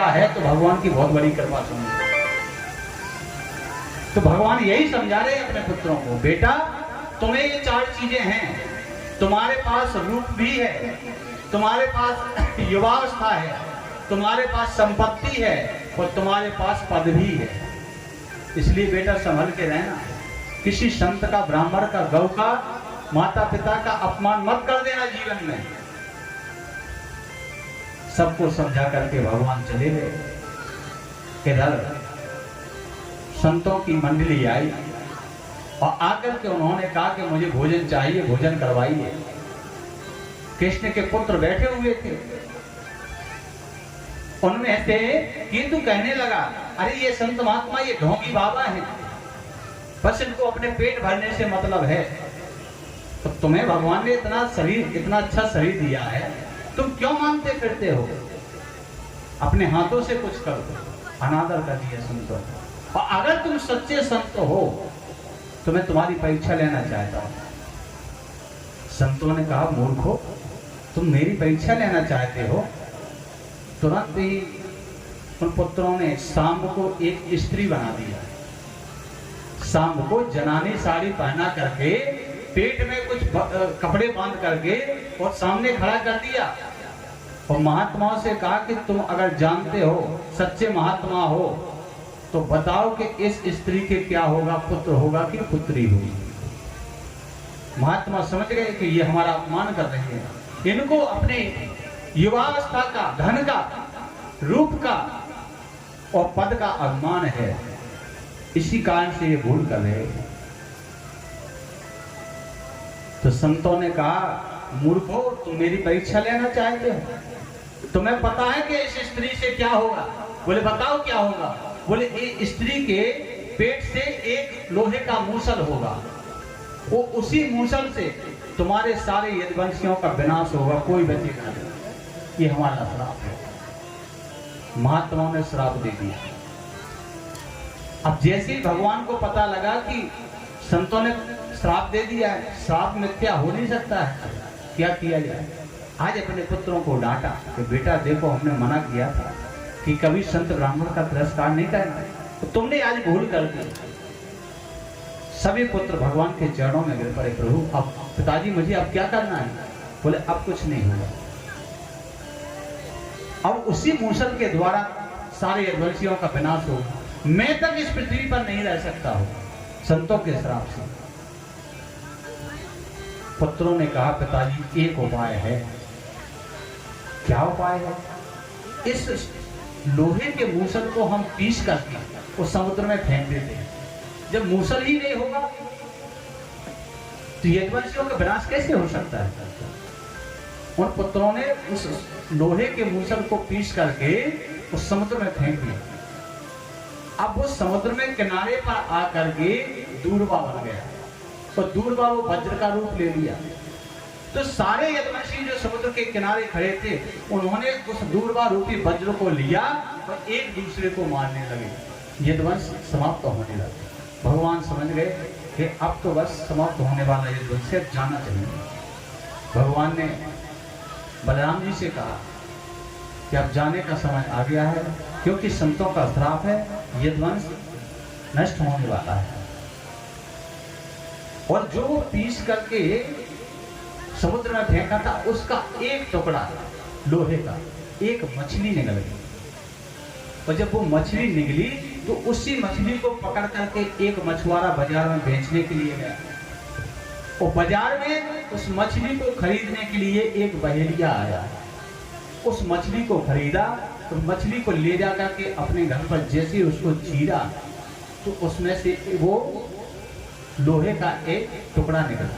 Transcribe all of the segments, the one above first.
है तो भगवान की बहुत बड़ी कृपा सुनी। तो भगवान यही समझा रहे अपने पुत्रों को, बेटा तुम्हें ये चार चीजें हैं, तुम्हारे पास रूप भी है, तुम्हारे पास युवावस्था है, तुम्हारे पास संपत्ति है और तुम्हारे पास पद भी है। इसलिए बेटा संभल के रहना, किसी संत का, ब्राह्मण का, गौ का, माता पिता का अपमान मत कर देना जीवन में। सबको समझा करके भगवान चले गए। इधर संतों की मंडली आई और आकर के उन्होंने कहा कि मुझे भोजन चाहिए, भोजन करवाइए। कृष्ण के पुत्र बैठे हुए थे, उनमें से किंतु कहने लगा, अरे ये संत महात्मा ये ढोंगी बाबा हैं, बस इनको अपने पेट भरने से मतलब है। तो तुम्हें भगवान ने इतना शरीर, इतना अच्छा शरीर दिया है, तुम क्यों मांगते फिरते हो? अपने हाथों से कुछ करो। अनादर कर दिया संतों। और अगर तुम सच्चे संत हो तो मैं तुम्हारी परीक्षा लेना चाहता हूं। संतों ने कहा, मूर्खो, तुम मेरी परीक्षा लेना चाहते हो? तुरंत ही उन पुत्रों ने सांब को एक स्त्री बना दिया। सांब को जनानी साड़ी पहना करके, पेट में कुछ कपड़े बांध करके और सामने खड़ा कर दिया और महात्माओं से कहा कि तुम अगर जानते हो, सच्चे महात्मा हो, तो बताओ कि इस स्त्री के क्या होगा, पुत्र होगा कि पुत्री होगी। महात्मा समझ गए कि ये हमारा अपमान कर रहे हैं, इनको अपने युवावस्था का, धन का, रूप का और पद का अभिमान है, इसी कारण से ये भूल कर रहे हैं। तो संतों ने कहा, मूर्खो, तुम मेरी परीक्षा लेना चाहते हो? तुम्हें पता है कि इस स्त्री से क्या होगा? बोले बताओ क्या होगा? बोले इस स्त्री के पेट से एक लोहे का मूसल होगा, वो उसी मूसल से तुम्हारे सारे यदुवंशियों का विनाश होगा, कोई बचेगा नहीं। ये हमारा श्राप है। महात्माओं ने श्राप दे दिया। अब जैसे ही भगवान को पता लगा कि संतों ने श्राप दे दिया है, श्राप मिथ्या हो नहीं सकता है, क्या किया जाए? आज अपने पुत्रों को डांटा कि बेटा देखो, हमने मना किया था कि कभी संत ब्राह्मण का तिरस्कार नहीं करना, तो तुमने आज भूल कर दी। सभी पुत्र भगवान के चरणों में गिर पड़े, प्रभु अब पिताजी मुझे अब क्या करना है? बोले अब कुछ नहीं होगा, अब उसी मूसल के द्वारा सारे यदुवंशियों का विनाश होगा, मैं तक इस पृथ्वी पर नहीं रह सकता हूं संतों के श्राप से। पुत्रों ने कहा, पिताजी एक उपाय है। क्या उपाय है? इस लोहे के मूसल को हम पीस करके उस समुद्र में फेंक देते हैं। जब मूसल ही नहीं होगा तो यदुवंशियों का विनाश कैसे हो सकता है? उन पुत्रों ने उस लोहे के मूसल को पीस करके उस समुद्र में फेंक दिया। अब उस समुद्र में किनारे पर आकर के दूरबा बन गया, तो दूरबा वो वज्र का रूप ले लिया। तो सारे यदुवंशी जो समुद्र के किनारे खड़े थे, उन्होंने उस दूरबा रूपी वज्र को लिया और एक दूसरे को मारने लगे। यदुवंश समाप्त होने लगे। भगवान समझ गए कि अब तो बस समाप्त होने वाला यदुवंश से जाना चाहिए। भगवान ने बलराम जी से कहा कि अब जाने का समय आ गया है, क्योंकि संतों का श्राप है, यदुवंश नष्ट होने वाला है। और जो पीस करके समुद्र में फेंका था, उसका एक टुकड़ा लोहे का, एक मछली निकल गई। और जब वो मछली निकली तो उसी मछली को पकड़ करके एक मछुआरा बाजार में बेचने के लिए गया। और बाजार में उस मछली को खरीदने के लिए एक बहेलिया आया। उस मछली को खरीदा, उस मछली को ले जा करके अपने घर पर जैसे उसको चीरा तो उसमें से वो लोहे का एक टुकड़ा निकला।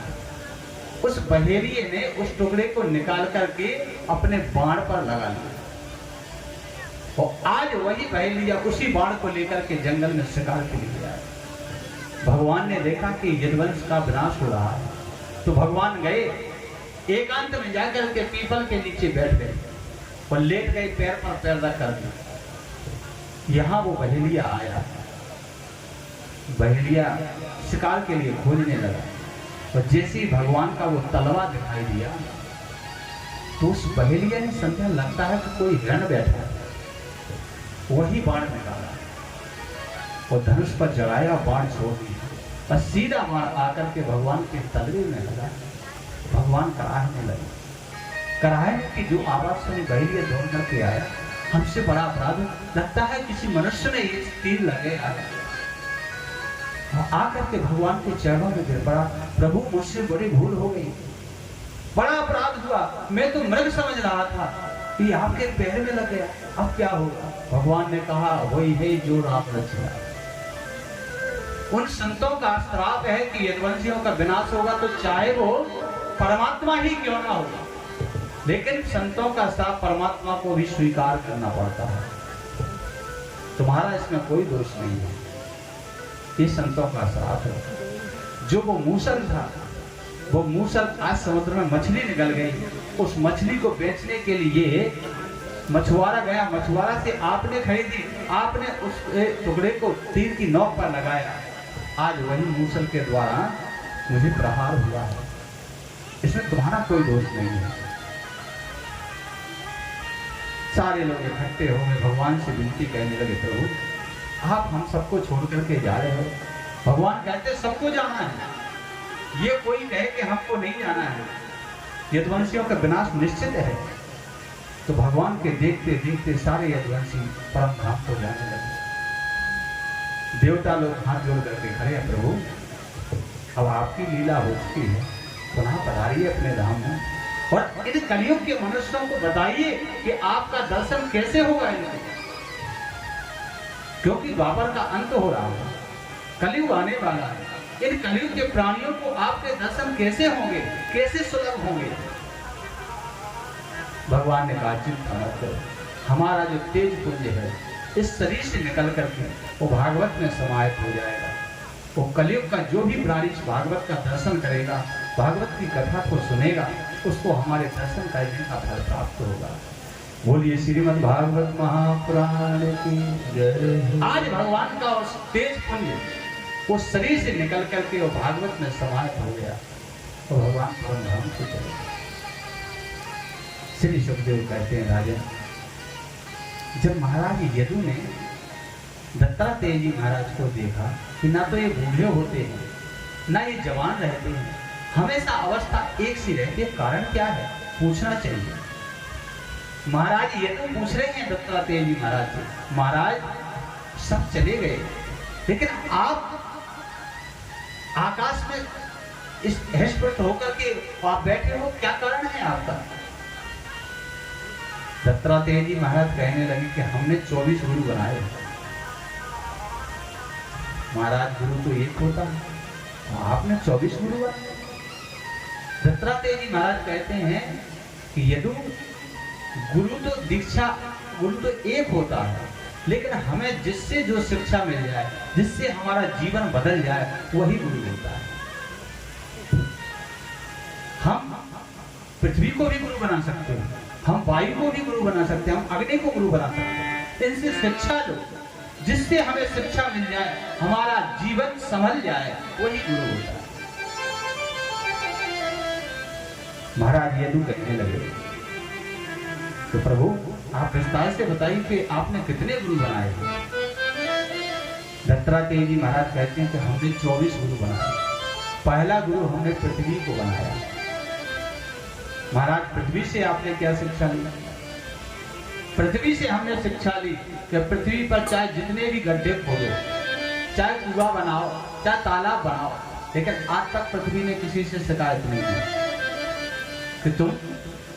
उस बहेलिये ने उस टुकड़े को निकाल करके अपने बाण पर लगा लिया। और आज वही बहेलिया उसी बाण को लेकर के जंगल में शिकार के लिए आया। भगवान ने देखा कि यदुवंश का विनाश हो रहा है, तो भगवान गए, एकांत में जाकर के पीपल के नीचे बैठ गए और लेट गए, पैर पर पैर रख कर। यहां वो बहेलिया आया। बहेलिया शिकार के लिए खोजने लगा, और जैसे ही भगवान का वो तलवा दिखाई दिया तो उस बहेलिया ने समझा लगता है कि कोई हिरण बैठा है। वही बाण निकाला और धनुष पर जलाया, बाण छोड़ दिया और सीधा बाण आकर के भगवान के तलवे में लगा। भगवान कराहने लगे। कराहने की जो आवाज सुनी, बहेलिया दौड़ करके आया, हमसे बड़ा अपराध लगता है किसी मनुष्य ने ये तीर लगे आया। आकर के भगवान के चरणों में गिर पड़ा, प्रभु मुझसे बड़ी भूल हो गई, बड़ा अपराध हुआ, मैं तो मृग समझ रहा था, ये आपके पैर में लग गया, अब क्या होगा? भगवान ने कहा, वही है जो राम रचना। उन संतों का श्राप है कि यदुवंशियों का विनाश होगा तो चाहे वो परमात्मा ही क्यों ना हो, लेकिन संतों का श्राप परमात्मा को भी स्वीकार करना पड़ता है। तुम्हारा इसमें कोई दोष नहीं है, ये संतों का श्राप है। जो वो मूसल था, वो मूसल आज समुद्र में मछली निकल गई, उस मछली को बेचने के लिए मछुआरा गया, मछुआरा से आपने खरीदी, आपने उस टुकड़े को तीर की नोक पर लगाया, आज वही मूसल के द्वारा मुझे प्रहार हुआ है, इसमें तुम्हारा कोई दोष नहीं है। सारे लोग इकट्ठे हो गए, भगवान से विनती करने लगे, प्रभु आप हम सबको छोड़ करके जा रहे हो। भगवान कहते सबको जाना है, ये कोई कहे कि हमको नहीं जाना है, यदुवंशियों का विनाश निश्चित है। तो भगवान के देखते देखते सारे यदुवंशी परम धाम को जाने लगे। देवता लोग हाथ जोड़ करके खड़े हैं, प्रभु अब आपकी लीला हो चुकी है, पुनः पधारिए अपने धाम में और इन कलियुग के मनुष्यों को बताइए कि आपका दर्शन कैसे होगा इनको, क्योंकि द्वापर का अंत हो रहा है, कलयुग आने वाला है। इन कलयुग के प्राणियों को आपके दर्शन कैसे होंगे, कैसे सुलभ होंगे? भगवान ने कहा, चिंता मत करो, हमारा जो तेज पुंज है इस शरीर से निकल करके वो भागवत में समाहित हो जाएगा। वो कलयुग का जो भी प्राणी भागवत का दर्शन करेगा, भागवत की कथा को सुनेगा, उसको हमारे दर्शन करने का फल प्राप्त होगा। बोलिए श्रीमद् भागवत महापुराण की जय। आज भगवान का उस तेज पुंज वो शरीर से निकल करके वो भागवत में समाहित हो गया और भगवान परम धाम को चले। श्री सुखदेव कहते हैं, राजन जब महाराज यदु ने दत्तात्रेय जी महाराज को देखा कि ना तो ये बूढ़े होते हैं ना ये जवान रहते हैं, हमेशा अवस्था एक सी रहती है, कारण क्या है पूछना चाहिए। महाराज यदु पूछ रहे हैं दत्तात्रेय जी महाराज से, महाराज सब चले गए लेकिन आप आकाश में इस स्पष्ट होकर के आप बैठे हो, क्या कारण है आपका? दत्तात्रेय जी महाराज कहने लगे कि हमने 24 गुरु बनाए। महाराज गुरु तो एक होता है, आपने 24 गुरु बनाए। दत्तात्रेय जी महाराज कहते हैं कि यदु गुरु तो दीक्षा गुरु तो एक होता है, लेकिन हमें जिससे जो शिक्षा मिल जाए, जिससे हमारा जीवन बदल जाए, वही गुरु होता है। हम पृथ्वी को भी गुरु बना सकते हैं, हम वायु को भी गुरु बना सकते हैं, हम अग्नि को गुरु बना सकते हैं। इनसे शिक्षा लो, जिससे हमें शिक्षा मिल जाए, हमारा जीवन संभल जाए, वही गुरु होता है। महाराज यदु कहने लगे, तो प्रभु आप विस्तार से बताइए कि आपने कितने गुरु बनाए थे? दत्तात्रेय जी महाराज कहते हैं कि हमने 24 गुरु बनाए। पहला गुरु हमने पृथ्वी को बनाया। महाराज पृथ्वी से आपने क्या शिक्षा ली? पृथ्वी से हमने शिक्षा ली कि पृथ्वी पर चाहे जितने भी गड्ढे खोदो, चाहे कुआं बनाओ, चाहे तालाब बनाओ, लेकिन आज तक पृथ्वी ने किसी से शिकायत नहीं की कि तुम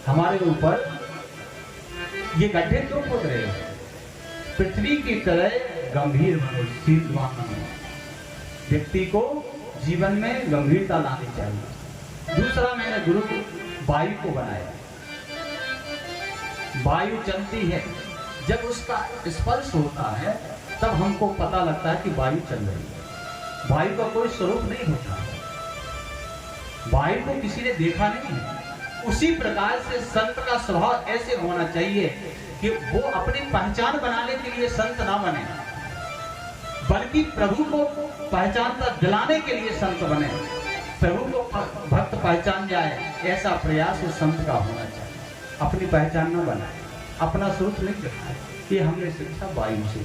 हमारे ऊपर ये गड्ढे क्यों खोद रहे हो? पृथ्वी की तरह गंभीर बनो, शीलवान बनो। व्यक्ति को जीवन में गंभीरता लानी चाहिए। दूसरा मैंने गुरु वायु को बनाया। वायु चलती है, जब उसका स्पर्श होता है तब हमको पता लगता है कि वायु चल रही है। वायु का कोई स्वरूप नहीं होता, वायु को किसी ने देखा नहीं है। उसी प्रकार से संत का स्वभाव ऐसे होना चाहिए कि वो अपनी पहचान बनाने के लिए संत ना बने, बल्कि प्रभु को पहचानता दिलाने के लिए संत बने। प्रभु को भक्त पहचान जाए, ऐसा प्रयास उस संत का होना चाहिए। अपनी पहचान न बनाए, अपना स्वरूप नहीं दिखाए, ये हमने शिक्षा वायु से।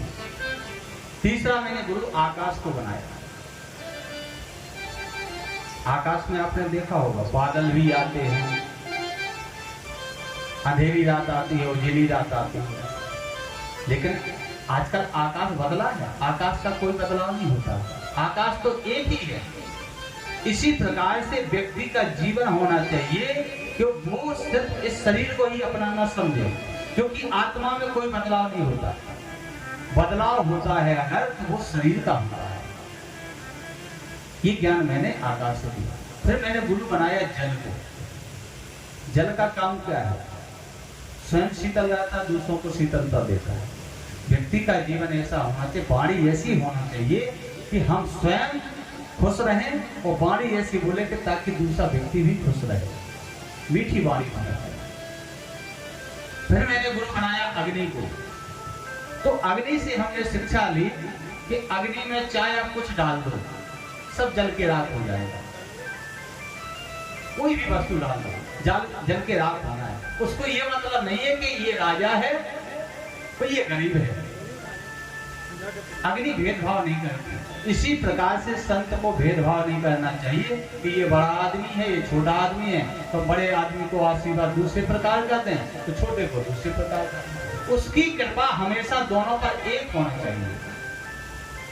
तीसरा मैंने गुरु आकाश को बनाया। आकाश में आपने देखा होगा बादल भी आते हैं, अंधेरी रात आती है, उजली रात आती है, लेकिन आजकल आकाश बदला है। आकाश का कोई बदलाव नहीं होता, आकाश तो एक ही है। इसी प्रकार से व्यक्ति का जीवन होना चाहिए कि वो सिर्फ इस शरीर को ही अपना न समझे, क्योंकि आत्मा में कोई बदलाव नहीं होता। बदलाव होता है अगर तो वो शरीर का होता है। ये ज्ञान मैंने आकाश से दिया। फिर मैंने गुरु बनाया जल को। जल का काम क्या है? स्वयं शीतल रहता, दूसरों को शीतलता देता है। व्यक्ति का जीवन ऐसा होना चाहिए, वाणी ऐसी होना चाहिए कि हम स्वयं खुश रहें और वाणी ऐसी बोले कि ताकि दूसरा व्यक्ति भी खुश रहे। मीठी वाणी होना चाहिए। फिर मैंने गुरु बनाया अग्नि को। तो अग्नि से हमने शिक्षा ली कि अग्नि में चाहे आप कुछ डाल दो, सब जल के राख हो जाएगा। कोई भी वस्तु डाल दो, जल के राख होना है। उसको ये मतलब नहीं है कि ये राजा है तो ये गरीब है। अग्नि भेदभाव नहीं करती। इसी प्रकार से संत को भेदभाव नहीं करना चाहिए कि ये बड़ा आदमी है, ये छोटा आदमी है, तो बड़े आदमी को आशीर्वाद दूसरे प्रकार करते हैं तो छोटे को दूसरे प्रकार करते हैं। उसकी कृपा हमेशा दोनों पर एक होना चाहिए।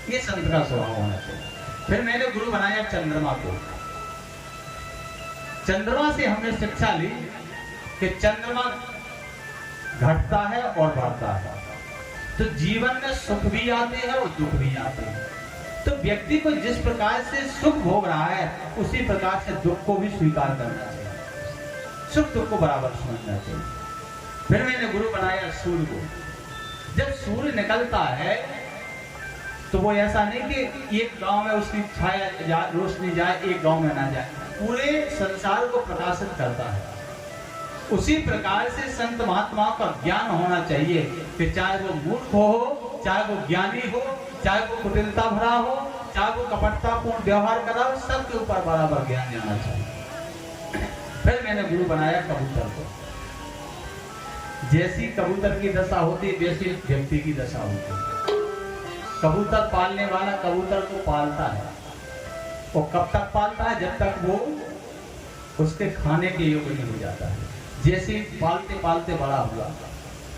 ये संत का स्वभाव होना चाहिए। फिर मैंने गुरु बनाया चंद्रमा को। चंद्रमा से हमने शिक्षा ली कि चंद्रमा घटता है और बढ़ता है, तो जीवन में सुख भी आते हैं और दुख भी आते हैं। तो व्यक्ति को जिस प्रकार से सुख भोग रहा है उसी प्रकार से दुख को भी स्वीकार करना चाहिए, सुख दुख को बराबर समझना चाहिए। फिर मैंने गुरु बनाया सूर्य को। जब सूर्य निकलता है तो वो ऐसा नहीं कि एक गांव में उसकी छाया रोशनी जाए, एक गांव में ना जाए, पूरे संसार को प्रकाशित करता है। उसी प्रकार से संत महात्माओं का ज्ञान होना चाहिए कि चाहे वो मूर्ख हो, चाहे वो ज्ञानी हो, चाहे वो कुटिलता भरा हो, चाहे वो कपटतापूर्ण व्यवहार कर रहा हो, सबके ऊपर बराबर ज्ञान देना चाहिए। फिर मैंने गुरु बनाया कबूतर को। जैसी कबूतर की दशा होती है वैसी व्यक्ति की दशा होती है। कबूतर पालने वाला कबूतर को पालता है, और कब तक पालता है? जब तक वो उसके खाने के योग्य नहीं हो जाता है। जैसे पालते पालते बड़ा हुआ,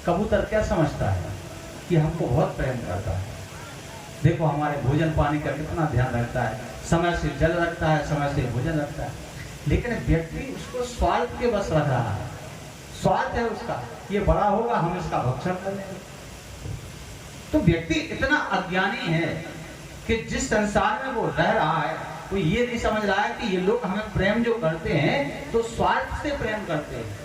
कबूतर क्या समझता है कि हमको बहुत प्रेम करता है। देखो हमारे भोजन पानी का कितना ध्यान रखता है, समय से जल रखता है, समय से भोजन रखता है। लेकिन व्यक्ति उसको स्वार्थ के बस रख रहा है। स्वार्थ है उसका, ये बड़ा होगा हम इसका भक्षण करेंगे। तो व्यक्ति इतना अज्ञानी है कि जिस संसार में वो रह रहा है वो ये नहीं समझ रहा है कि ये लोग हमें प्रेम जो करते हैं तो स्वार्थ से प्रेम करते हैं।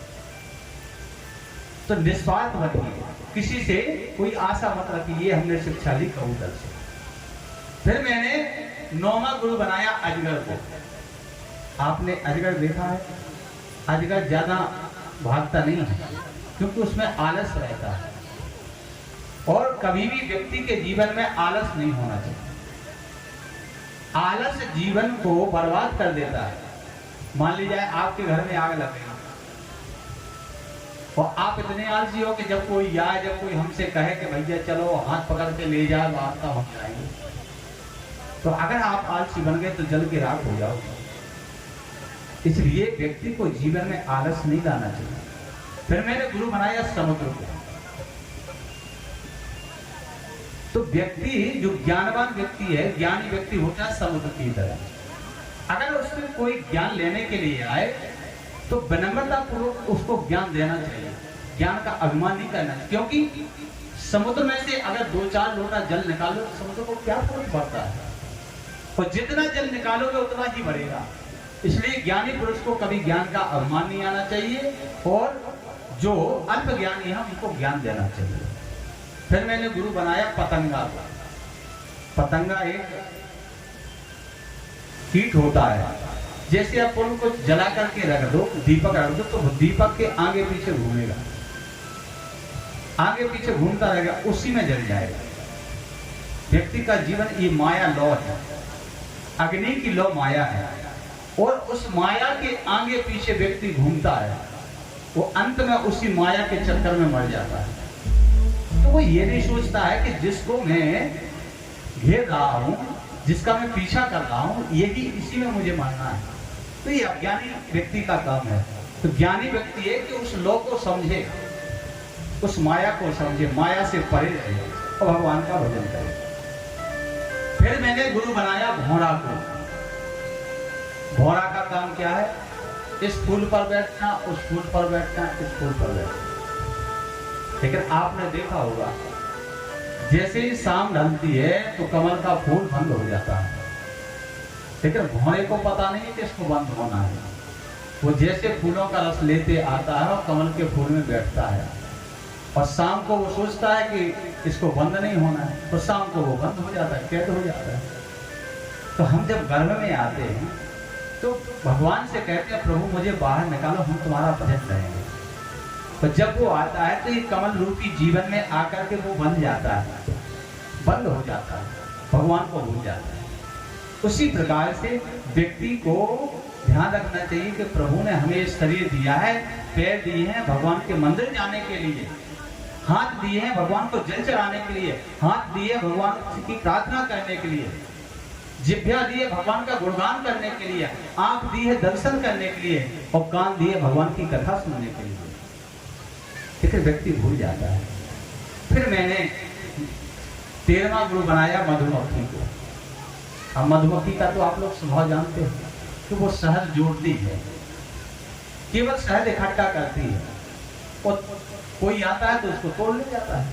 तो निस्वार्थ बनिए, किसी से कोई आशा मत रखिए। हमने शिक्षा ली कबूतर से। फिर मैंने 9वां गुरु बनाया अजगर को। आपने अजगर देखा है? अजगर ज्यादा भागता नहीं है क्योंकि उसमें आलस रहता है, और कभी भी व्यक्ति के जीवन में आलस नहीं होना चाहिए। आलस जीवन को बर्बाद कर देता है। मान लीजिए आपके घर में आग लग गई और आप इतने आलसी हो कि जब कोई आए, जब कोई हमसे कहे कि भैया चलो हाथ पकड़ के ले जाओ, रास्ता हम जाएंगे, तो अगर आप आलसी बन गए तो जल के राख हो जाओगे। इसलिए व्यक्ति को जीवन में आलस नहीं लाना चाहिए। फिर मैंने गुरु बनाया समुद्र को। तो व्यक्ति जो ज्ञानवान व्यक्ति है, ज्ञानी व्यक्ति होता है समुद्र की तरह। अगर उससे कोई ज्ञान लेने के लिए आए तो विनम्रता पूर्वक उसको ज्ञान देना चाहिए, ज्ञान का अभिमान नहीं करना चाहिए। क्योंकि समुद्र में से अगर 2-4 लोटा जल निकालो तो समुद्र को क्या फर्क पड़ता है, और जितना जल निकालोगे उतना ही बढ़ेगा। इसलिए ज्ञानी पुरुष को कभी ज्ञान का अभिमान नहीं आना चाहिए, और जो अल्प ज्ञानी है उनको ज्ञान देना चाहिए। फिर मैंने गुरु बनाया पतंगा को। पतंगा एक कीट होता है। जैसे आप उनको जला करके रख दो, दीपक रख दो, तो दीपक के आगे पीछे घूमेगा, आगे पीछे घूमता रहेगा, उसी में जल जाएगा। व्यक्ति का जीवन ये माया लौ है, अग्नि की लौ माया है, और उस माया के आगे पीछे व्यक्ति घूमता है, वो अंत में उसी माया के चक्कर में मर जाता है। तो वो ये नहीं सोचता है कि जिसको मैं घेर रहा हूं, जिसका मैं पीछा कर रहा हूं, यही इसी में मुझे मानना है। तो ये अज्ञानी व्यक्ति का काम है। तो ज्ञानी व्यक्ति है कि उस लौ को समझे, उस माया को समझे, माया से परे रहे और भगवान का भजन करे। फिर मैंने गुरु बनाया भौरा को। भौरा का काम क्या है? इस फूल पर बैठना, उस फूल पर बैठना, इस फूल पर बैठना। लेकिन आपने देखा होगा जैसे ही शाम ढलती है तो कमल का फूल बंद हो जाता है, लेकिन भौरे को पता नहीं कि इसको बंद होना है। वो जैसे फूलों का रस लेते आता है और कमल के फूल में बैठता है, और शाम को वो सोचता है कि इसको बंद नहीं होना है, तो शाम को वो बंद हो जाता है, कैद हो जाता है। तो हम जब गर्भ में आते हैं तो भगवान से कहते हैं प्रभु मुझे बाहर निकालो, हम तुम्हारा भजन करेंगे। तो जब वो आता है तो ये कमल रूपी जीवन में आकर के वो बन जाता है, बंद हो जाता है, भगवान को भूल जाता है। उसी प्रकार से व्यक्ति को ध्यान रखना चाहिए कि प्रभु ने हमें शरीर दिया है, पैर दिए हैं भगवान के मंदिर जाने के लिए, हाथ दिए हैं भगवान को जल चढ़ाने के लिए, हाथ दिए भगवान की प्रार्थना करने के लिए, जिह्वा दिए भगवान का गुणगान करने के लिए, आंख दी है दर्शन करने के लिए, और कान दिए भगवान की कथा सुनने के लिए। लेकिन व्यक्ति भूल जाता है। फिर मैंने 13वां गुरु बनाया मधुमक्खी को। अब मधुमक्खी का तो आप लोग स्वभाव जानते हैं कि वो शहद जोड़ती है, केवल शहद इकट्ठा करती है, और कोई आता है तो उसको तोड़ ले जाता है।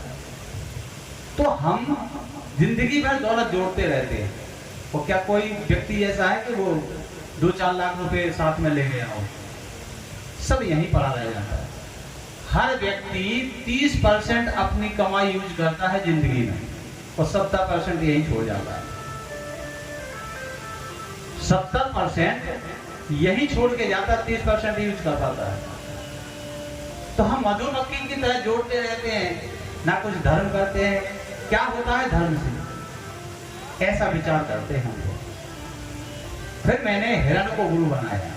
तो हम जिंदगी भर दौलत जोड़ते रहते हैं, और क्या कोई व्यक्ति ऐसा है कि वो 2-4 लाख रुपए साथ में ले गया हो? सब यहीं पड़ा रह जाता है। हर व्यक्ति 30% अपनी कमाई यूज करता है जिंदगी में, और 70% यहीं छोड़ जाता है। 70% यही छोड़ के जाता है, 30% यूज कर पाता है। तो हम मधुमक्खी की तरह जोड़ते रहते हैं, ना कुछ धर्म करते हैं। क्या होता है धर्म से? ऐसा विचार करते हैं हम लोग। फिर मैंने हिरण को गुरु बनाया।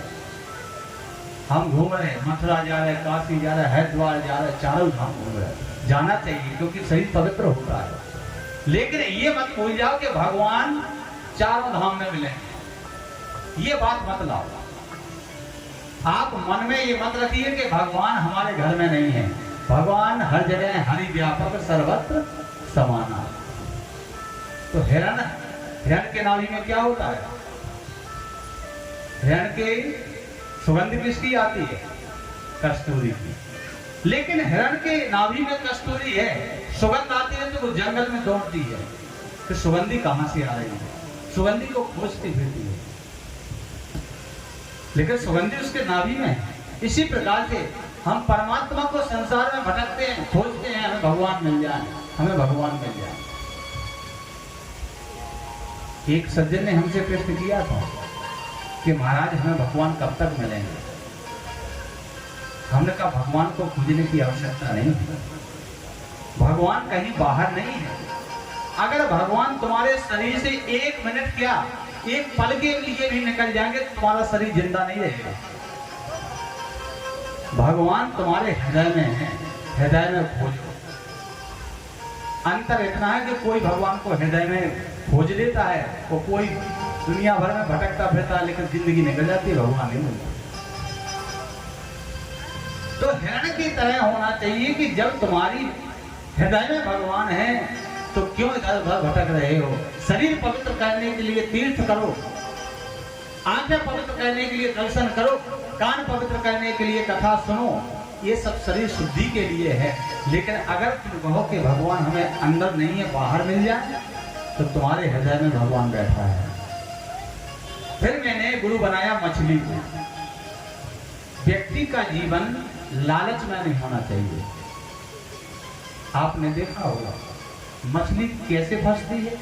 हम घूम रहे हैं, मथुरा जा रहे हैं, काशी जा रहे हैं, हरिद्वार जा रहे हैं, चारों धाम घूम रहे हैं। जाना चाहिए क्योंकि शरीर पवित्र होता है, लेकिन ये मत भूल जाओ कि भगवान चारों धाम में मिलेंगे। ये बात मत लाओ। आप मन में ये मत रखिए कि भगवान हमारे घर में नहीं है। भगवान हर जगह है, हरि व्यापक सर्वत्र समाना। तो हिरण के नाभि में क्या होता है? हिरण के सुगंध किसकी आती है? कस्तूरी की। लेकिन हिरण के नाभि में कस्तूरी है, सुगंध आती है तो वो जंगल में दौड़ती है। तो सुगंधी कहां से आ रही है? सुगंधी को खोजती फिरती है, लेकिन सुगंधी उसके नाभि में है। इसी प्रकार से हम परमात्मा को संसार में भटकते हैं, खोजते हैं, हमें भगवान मिल जाए, हमें भगवान मिल जाए। एक सज्जन ने हमसे प्रश्न किया था कि महाराज हमें भगवान कब तक मिलेंगे? हमने कहा भगवान को खोजने की आवश्यकता नहीं है, भगवान कहीं बाहर नहीं है। अगर भगवान तुम्हारे शरीर से 1 मिनट क्या, 1 पल के लिए भी निकल जाएंगे तो तुम्हारा शरीर जिंदा नहीं रहेगा। भगवान तुम्हारे हृदय में है, हृदय में खोजो। अंतर इतना है कि कोई भगवान को हृदय में खोज लेता है, और कोई दुनिया भर में भटकता फिरता है, लेकिन जिंदगी निकल जाती है, भगवान नहीं मिलता। तो हिरण की तरह होना चाहिए कि जब तुम्हारी हृदय में भगवान है तो क्यों इधर उधर भटक रहे हो? शरीर पवित्र करने के लिए तीर्थ करो, आंखें पवित्र करने के लिए दर्शन करो, कान पवित्र करने के लिए कथा सुनो। ये सब शरीर शुद्धि के लिए है। लेकिन अगर तुम कहो कि भगवान हमें अंदर नहीं है, बाहर मिल जाए, तो तुम्हारे हृदय में भगवान बैठा है। फिर मैंने गुरु बनाया मछली को। व्यक्ति का जीवन लालच में नहीं होना चाहिए। आपने देखा होगा मछली कैसे फंसती है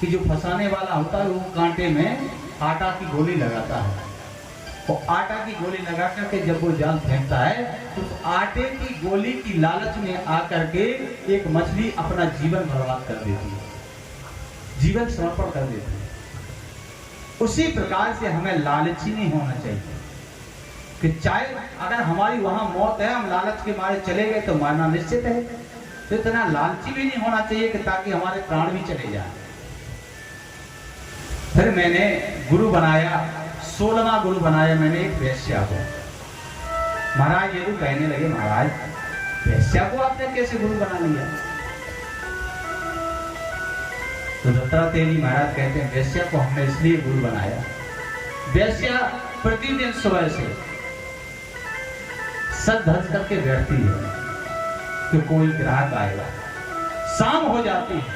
कि जो फंसाने वाला होता है वो कांटे में आटा की गोली लगाता है, और आटा की गोली लगा करके जब वो जाल फेंकता है तो उस आटे की गोली की लालच में आकर के एक मछली अपना जीवन बर्बाद कर देती है, जीवन समर्पण कर देती है। उसी प्रकार से हमें लालची नहीं होना चाहिए कि चाहे अगर हमारी वहां मौत है, हम लालच के मारे चले गए तो मरना निश्चित है, तो इतना लालची भी नहीं होना चाहिए कि ताकि हमारे प्राण भी चले जाए। फिर मैंने गुरु बनाया, 16वां गुरु बनाया मैंने एक वेश्या को। महाराज ये तो कहने लगे, महाराज वेश्या को आपने कैसे गुरु बना लिया? तो दत्तात्रेय जी महाराज कहते हैं वेश्या को हमने इसलिए गुरु बनाया, वेश्या प्रतिदिन सुबह से सज धज करके बैठती है कि कोई ग्राहक आएगा। शाम हो जाती है,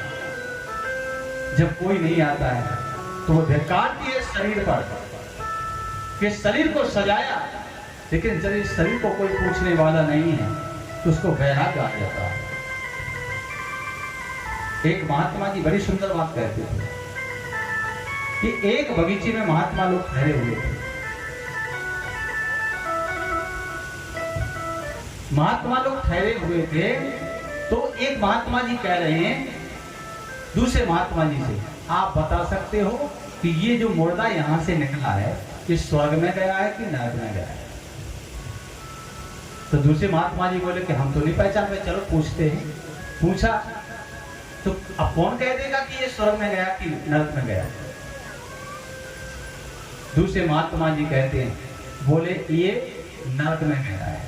जब कोई नहीं आता है तो वो धिक्कारती है शरीर पर कि शरीर को सजाया, लेकिन जब इस शरीर को कोई पूछने वाला नहीं है तो उसको वैराग्य आ जाता है। एक महात्मा जी बड़ी सुंदर बात कहते थे कि एक बगीचे में महात्मा लोग ठहरे हुए थे। महात्मा लोग ठहरे हुए थे तो एक महात्मा जी कह रहे हैं दूसरे महात्मा जी से, आप बता सकते हो कि ये जो मुर्दा यहां से निकला है ये स्वर्ग में गया है कि नरक में गया है? तो दूसरे महात्मा जी बोले कि हम तो नहीं पहचान पाए, चलो पूछते हैं। पूछा तो अब कौन कह देगा कि ये स्वर्ग में गया कि नरक में गया? दूसरे महात्मा जी कहते हैं, बोले ये नरक में गया है।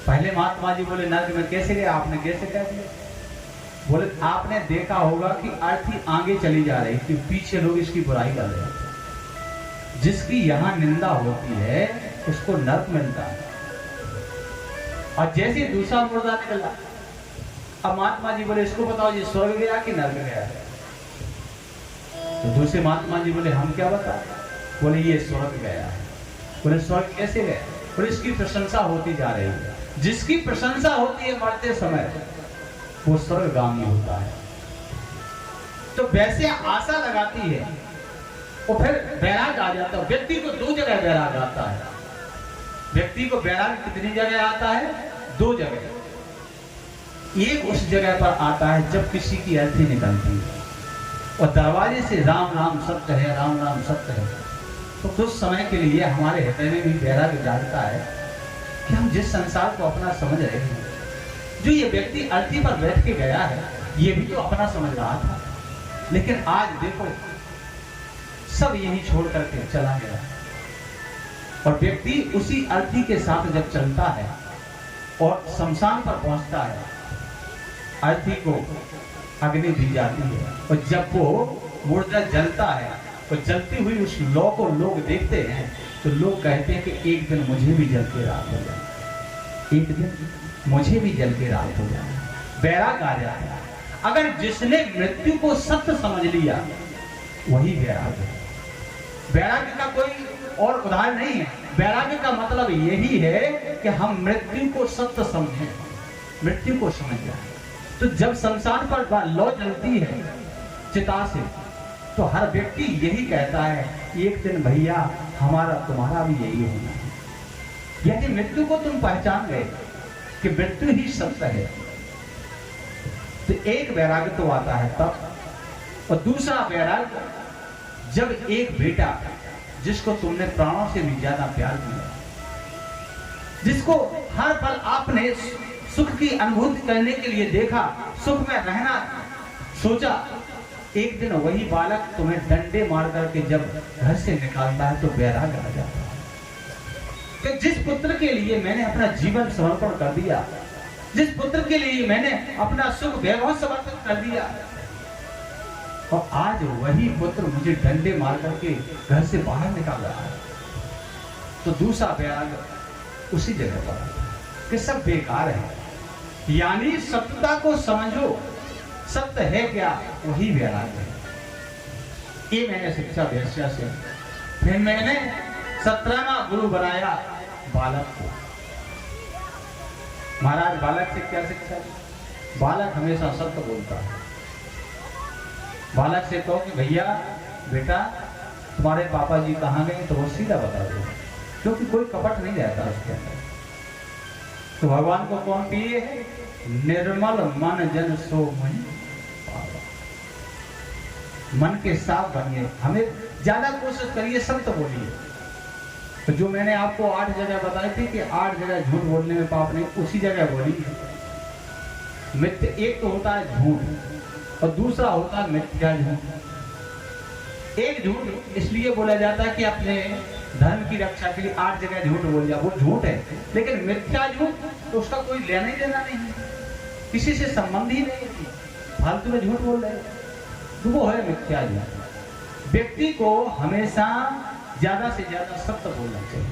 पहले महात्मा जी बोले नरक में कैसे गया, आपने कैसे कह दिया? बोले आपने देखा होगा कि अर्थी आगे चली जा रही थी, पीछे लोग इसकी बुराई कर रहे थे। जिसकी यहां निंदा होती है उसको नरक मिलता है। और जैसे दूसरा मुर्दा निकला, अब महात्मा जी बोले इसको बताओ ये स्वर्ग गया कि नरक गया है? तो दूसरे महात्मा जी बोले हम क्या बता? बोले ये स्वर्ग गया है। बोले स्वर्ग कैसे गया? बोले इसकी प्रशंसा होती जा रही है। जिसकी प्रशंसा होती है मरते समय वो स्वर्गगामी होता है। तो वैसे आशा लगाती है और फिर वैराग आ जाता है। व्यक्ति को दो जगह वैराग आता है। व्यक्ति को वैराग कितनी जगह आता है? दो जगह। एक उस जगह पर आता है जब किसी की अर्थी निकलती है और दरवाजे से राम राम सत्य है, राम राम सत्य है, तो कुछ समय के लिए हमारे हृदय में भी वैराग्य जागता है कि हम जिस संसार को अपना समझ रहे हैं, जो ये व्यक्ति अर्थी पर बैठ के गया है ये भी तो अपना समझ रहा था, लेकिन आज देखो सब यही छोड़ करके चला गया। और व्यक्ति उसी अर्थी के साथ जब चलता है और शमशान पर पहुंचता है, अर्थी को अग्नि दी जाती है और जब वो मुर्दा जलता है तो जलती हुई उस लौ को लोग देखते हैं तो लोग कहते हैं कि एक दिन मुझे भी जल के रात हो जाए, एक दिन मुझे भी जल के रात हो जाए। वैराग आ जाता है। अगर जिसने मृत्यु को सत्य समझ लिया वही वैराग्य है। वैराग्य का कोई और उदाहरण नहीं है। वैराग्य का मतलब यही है कि हम मृत्यु को सत्य समझें, मृत्यु को समझ जाए। तो जब शमशान पर लौ जलती है चिता से तो हर व्यक्ति यही कहता है एक दिन भैया हमारा तुम्हारा भी यही होना है। यदि मृत्यु को तुम पहचान गए कि मृत्यु ही सत्य है तो एक वैराग्य तो आता है तब। और दूसरा वैराग्य जब एक बेटा जिसको तुमने प्राणों से भी ज्यादा प्यार किया, जिसको हर पल आपने सुख की अनुभूति करने के लिए देखा, सुख में रहना सोचा, एक दिन वही बालक तुम्हें डंडे मार करके जब घर से निकालता है तो वैराग्य आ जाता है कि जिस पुत्र के लिए मैंने अपना जीवन समर्पण कर दिया, जिस पुत्र के लिए मैंने अपना सुख वैभव समर्पित कर दिया, और आज वही पुत्र मुझे डंडे मार करके घर से बाहर निकाल रहा है, तो दूसरा वैराग्य उसी जगह पर कि सब बेकार है। यानी सत्यता को समझो, सत्य है क्या, वही वैराग्य है। ये मैंने शिक्षा वेश्या से। फिर मैंने 17वां गुरु बनाया बालक को। महाराज बालक से क्या शिक्षा दी? बालक हमेशा सत्य बोलता है। बालक से कहो कि भैया बेटा तुम्हारे पापा जी कहाँ गए, तो वो सीधा बता दो, क्योंकि कोई कपट नहीं रहता उसके अंदर। तो भगवान को कौन प्रिय है? निर्मल मन जन सो मन पावा। मन के साफ बनिए, हमें ज्यादा कोशिश करिए सत्य बोलिए। तो जो मैंने आपको 8 जगह बताई थी कि 8 जगह झूठ बोलने में पाप नहीं, उसी जगह बोली। मिथ्या एक तो होता है झूठ और दूसरा होता है मिथ्या झूठ। एक झूठ इसलिए बोला जाता है कि अपने धर्म की रक्षा के लिए 8 जगह झूठ बोल जा, वो झूठ है। लेकिन मिथ्या झूठ तो उसका कोई लेना ही देना नहीं है, किसी से संबंध ही नहीं है, फालतू में झूठ बोल रहे हैं, तो वो है मिथ्या झूठ। व्यक्ति को हमेशा ज्यादा से ज्यादा सत्य बोलना चाहिए।